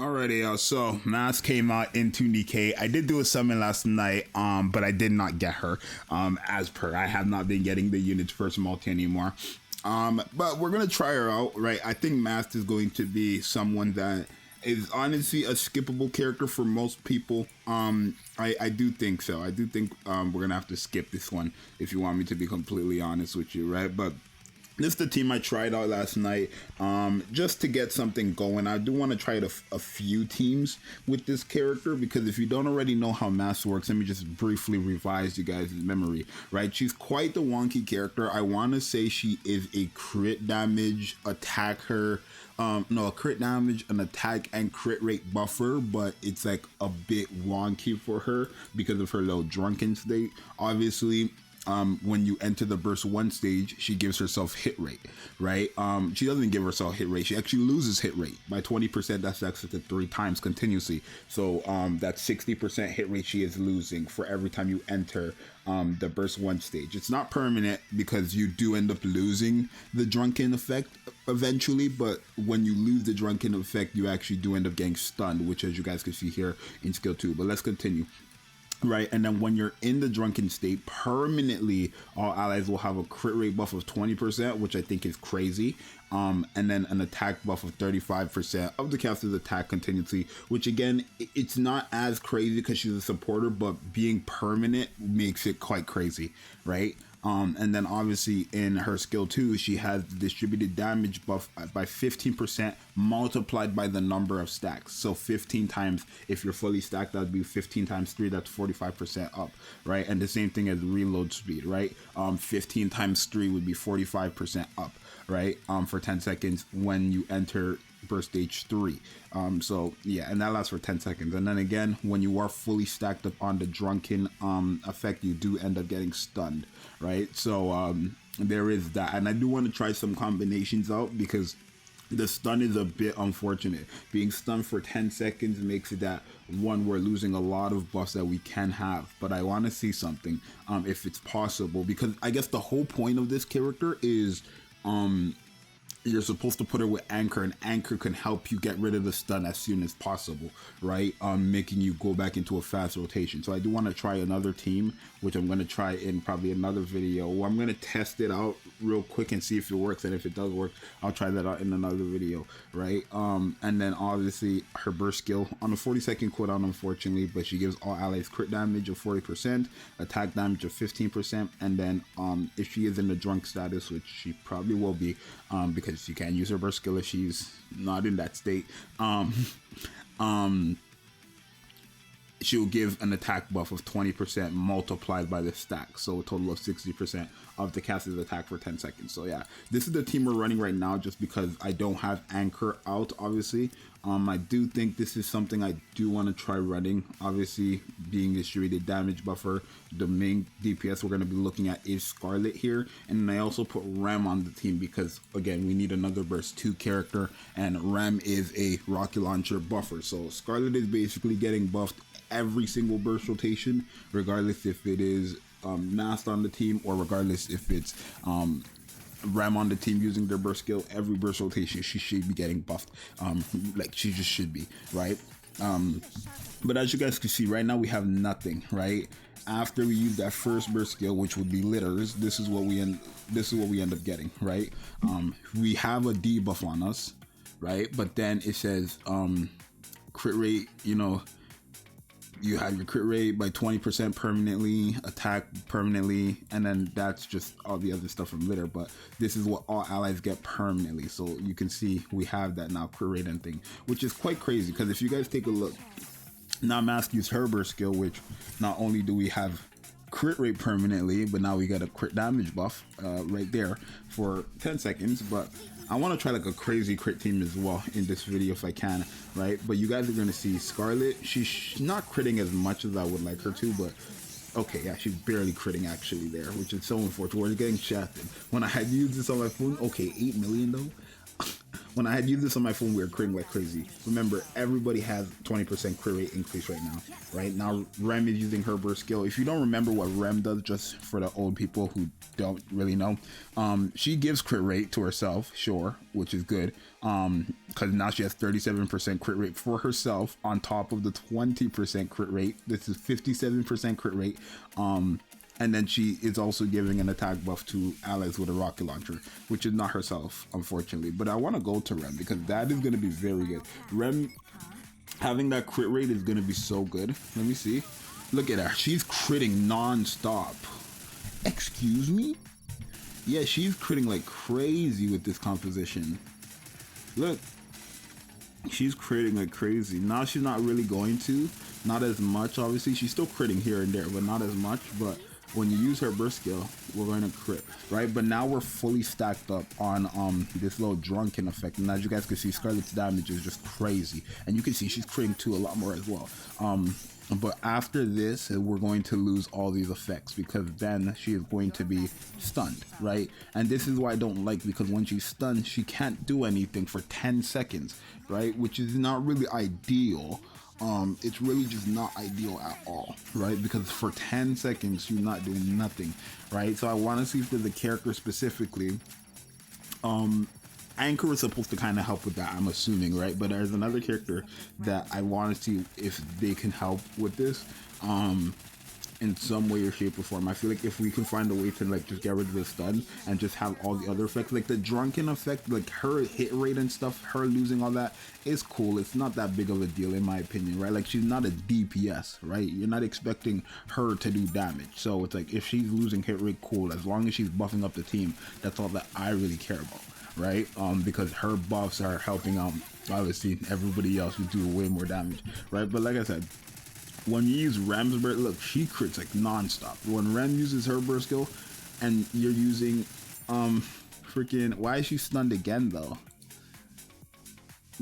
Alrighty, so Mast came out into Nikke. I did do a summon last night, but I did not get her. As per, I have not been getting the units first multi anymore. But we're gonna try her out, right? I think Mast is going to be someone that is honestly a skippable character for most people. I do think so. I do think we're gonna have to skip this one if you want me to be completely honest with you, right? But this is the team I tried out last night, just to get something going. I do want to try a few teams with this character, because if you don't already know how Mast works, let me just briefly revise you guys' memory, right? She's quite the wonky character. I want to say she is a crit damage attacker, a crit damage, an attack and crit rate buffer, but it's like a bit wonky for her because of her little drunken state. Obviously, when you enter the burst 1 stage, she gives herself hit rate, right? She doesn't give herself hit rate. She actually loses hit rate by 20%. That's actually 3 times continuously. So that's 60% hit rate she is losing for every time you enter the burst 1 stage. It's not permanent because you do end up losing the drunken effect eventually, but when you lose the drunken effect, you actually do end up getting stunned, which, as you guys can see here, in skill 2. But let's continue. Right, and then when you're in the drunken state, permanently all allies will have a crit rate buff of 20%, which I think is crazy. And then an attack buff of 35% of the caster's attack continuously, which again, it's not as crazy because she's a supporter, but being permanent makes it quite crazy, right? And then obviously in her skill 2, she has the distributed damage buff by 15% multiplied by the number of stacks. So 15 times, if you're fully stacked, that would be 15 times 3, that's 45% up, right? And the same thing as reload speed, right? 15 times 3 would be 45% up, right? For 10 seconds when you enter burst stage 3. So yeah, and that lasts for 10 seconds. And then again, when you are fully stacked up on the drunken effect, you do end up getting stunned, right? So there is that. And I do want to try some combinations out, because the stun is a bit unfortunate. Being stunned for 10 seconds makes it that, one, we're losing a lot of buffs that we can have. But I want to see something, if it's possible, because I guess the whole point of this character is you're supposed to put her with Anchor, and Anchor can help you get rid of the stun as soon as possible, right? Making you go back into a fast rotation. So I do want to try another team, which I'm going to try in probably another video. Well, I'm going to test it out real quick and see if it works, and if it does work, I'll try that out in another video, right? And then obviously her burst skill on a 40-second cooldown, unfortunately, but she gives all allies crit damage of 40%, attack damage of 15%, and then if she is in the drunk status, which she probably will be, because she can't use her burst skill if she's not in that state, she'll give an attack buff of 20% multiplied by the stack, so a total of 60% of the caster's attack for 10 seconds. So yeah, this is the team we're running right now, just because I don't have Anchor out, obviously. I do think this is something I do want to try running. Obviously, being distributed damage buffer, the main DPS we're going to be looking at is Scarlet here. And then I also put Ram on the team because, again, we need another burst 2 character, and Ram is a rocket launcher buffer. So Scarlet is basically getting buffed every single burst rotation, regardless if it is Mast on the team, or regardless if it's Ram on the team using their burst skill. Every burst rotation she should be getting buffed, like she just should be, right? But as you guys can see right now, we have nothing, right? After we use that first burst skill, which would be litters, this is what we end up getting, right? We have a debuff on us, right? But then it says crit rate, you have your crit rate by 20% permanently, attack permanently, and then that's just all the other stuff from litter. But this is what all allies get permanently. So you can see we have that now, crit rate and thing, which is quite crazy, because if you guys take a look, now Mast used her burst skill, which not only do we have crit rate permanently, but now we got a crit damage buff right there for 10 seconds. But I want to try like a crazy crit team as well in this video if I can, right? But you guys are going to see Scarlet, she's not critting as much as I would like her to, but okay, yeah, she's barely critting actually there, which is so unfortunate. We're getting shafted. When I had used this on my phone, okay, 8 million though. when I had used this on my phone, we were critting like crazy. Remember, everybody has 20% crit rate increase right now. Right now, Rem is using her burst skill. If you don't remember what Rem does, just for the old people who don't really know, she gives crit rate to herself, sure, which is good. Because now she has 37% crit rate for herself on top of the 20% crit rate. This is 57% crit rate. And then she is also giving an attack buff to allies with a rocket launcher, which is not herself, unfortunately. But I want to go to Rem because that is going to be very good. Rem having that crit rate is going to be so good. Let me see. Look at her. She's critting non-stop. Excuse me? Yeah, she's critting like crazy with this composition. Look. She's critting like crazy. Now she's not really going to. Not as much, obviously. She's still critting here and there, but not as much. But when you use her burst skill, we're going to crit, right? But now we're fully stacked up on this little drunken effect, and as you guys can see, Scarlet's damage is just crazy, and you can see she's critting too a lot more as well. But after this, we're going to lose all these effects because then she is going to be stunned, right? And this is why I don't like, because when she's stunned, she can't do anything for 10 seconds, right? Which is not really ideal. It's really just not ideal at all, right? Because for 10 seconds, you're not doing nothing, right? So I want to see if there's a character specifically. Anchor is supposed to kind of help with that, I'm assuming, right? But there's another character that I want to see if they can help with this. In some way or shape or form. I feel like if we can find a way to like just get rid of the stun and just have all the other effects, like the drunken effect, like her hit rate and stuff, her losing all that is cool. It's not that big of a deal in my opinion, right? Like she's not a DPS, right? You're not expecting her to do damage. So it's like if she's losing hit rate, cool. As long as she's buffing up the team, that's all that I really care about, right? Because her buffs are helping out obviously everybody else who do way more damage, right? But like I said, when you use Rem's burst, look, she crits like non-stop. When Rem uses her burst skill and you're using freaking, why is she stunned again though?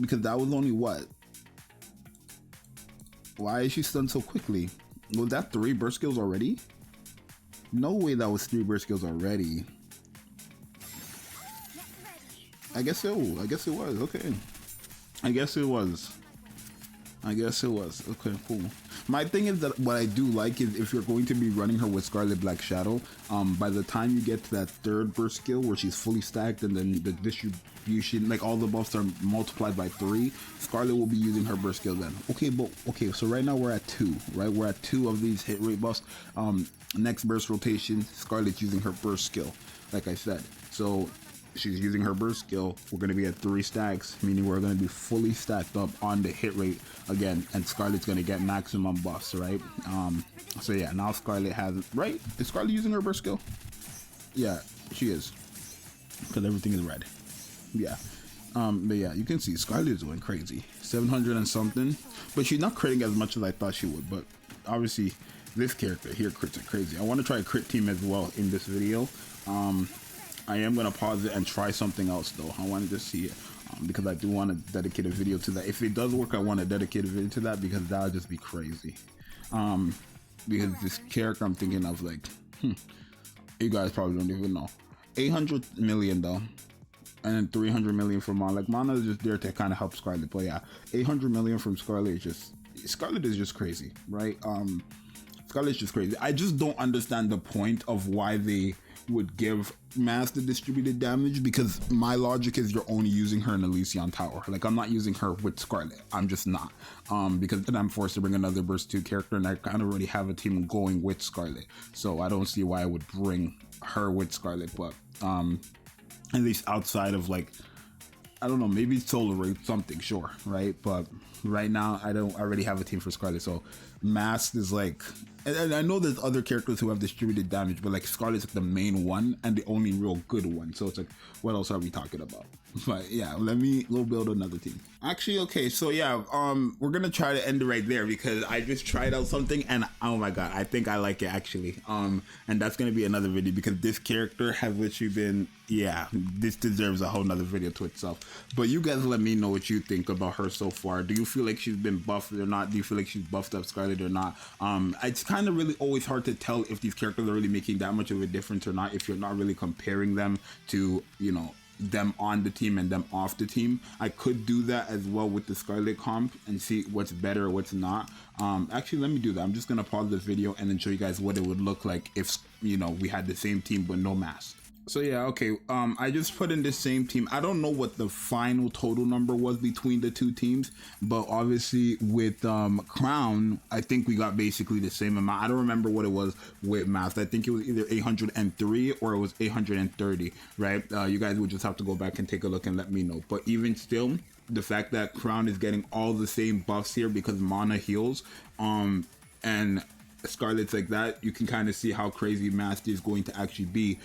Because that was only what? Why is she stunned so quickly? Was that 3 burst skills already? No way that was 3 burst skills already. I guess so. I guess it was. Okay. I guess it was. Okay, cool. My thing is that what I do like is if you're going to be running her with Scarlet Black Shadow, by the time you get to that 3rd burst skill where she's fully stacked and then the distribution, like all the buffs are multiplied by 3, Scarlet will be using her burst skill then. Okay, so right now we're at 2, right? We're at 2 of these hit rate buffs. Next burst rotation, Scarlet's using her burst skill, like I said. So she's using her burst skill. We're going to be at 3 stacks, meaning we're going to be fully stacked up on the hit rate again, and Scarlet's going to get maximum buffs, right? So yeah, now Scarlet has, right? Is Scarlet using her burst skill? Yeah, she is, because everything is red. Yeah. But yeah, you can see Scarlet is going crazy, 700 and something, but she's not critting as much as I thought she would. But obviously this character here crits are crazy. I want to try a crit team as well in this video. I am going to pause it and try something else though. I wanted to see it because I do want to dedicate a video to that. If it does work, I want to dedicate a video to that because that would just be crazy. Because this character I'm thinking of, like, you guys probably don't even know. 800 million though, and then 300 million from Mana. Like, Mana is just there to kind of help Scarlet. But yeah, 800 million from Scarlet is just, Scarlet is just crazy, right? Scarlet's just crazy. I just don't understand the point of why they would give Mast the distributed damage, because my logic is you're only using her in Elysion Tower. Like, I'm not using her with Scarlet. I'm just not. Because then I'm forced to bring another burst 2 character, and I kind of already have a team going with Scarlet. So I don't see why I would bring her with Scarlet. But at least outside of, like, I don't know, maybe Solar Ray, something, sure, right? But right now, I already have a team for Scarlet. So Mast is like, and I know there's other characters who have distributed damage, but like Scarlet's like the main one and the only real good one. So it's like, what else are we talking about? But yeah, we'll build another team. Actually, okay, so yeah, we're gonna try to end it right there because I just tried out something and oh my god, I think I like it actually. And that's gonna be another video because this character has literally been, yeah, this deserves a whole nother video to itself. But you guys let me know what you think about her so far. Do you feel like she's been buffed or not? Do you feel like she's buffed up Scarlet or not? It's kind of really always hard to tell if these characters are really making that much of a difference or not if you're not really comparing them to, you know, them on the team and them off the team. I could do that as well with the Scarlet comp and see what's better or what's not. Actually, let me do that. I'm just gonna pause this video and then show you guys what it would look like if, you know, we had the same team but no Mast. So yeah, okay, I just put in the same team. I don't know what the final total number was between the two teams, but obviously with Crown, I think we got basically the same amount. I don't remember what it was with Mast. I think it was either 803 or it was 830, right? You guys would just have to go back and take a look and let me know. But even still, the fact that Crown is getting all the same buffs here because Mana heals, and Scarlet's like that, you can kind of see how crazy Mast is going to actually be.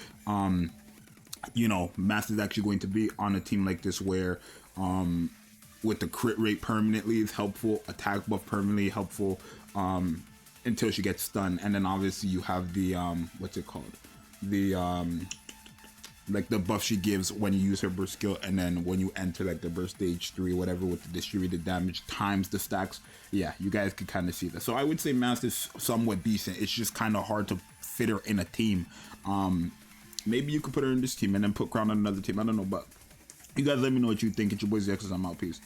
You know, Mast is actually going to be on a team like this where with the crit rate permanently is helpful, attack buff permanently helpful, until she gets stunned. And then obviously you have the what's it called, the like the buff she gives when you use her burst skill, and then when you enter like the burst stage 3 whatever with the distributed damage times the stacks. Yeah, you guys could kind of see that. So I would say Mast is somewhat decent. It's just kind of hard to fit her in a team. Maybe you could put her in this team and then put Crown on another team. I don't know, but you guys let me know what you think. It's your boy Zxous. I'm out. Peace.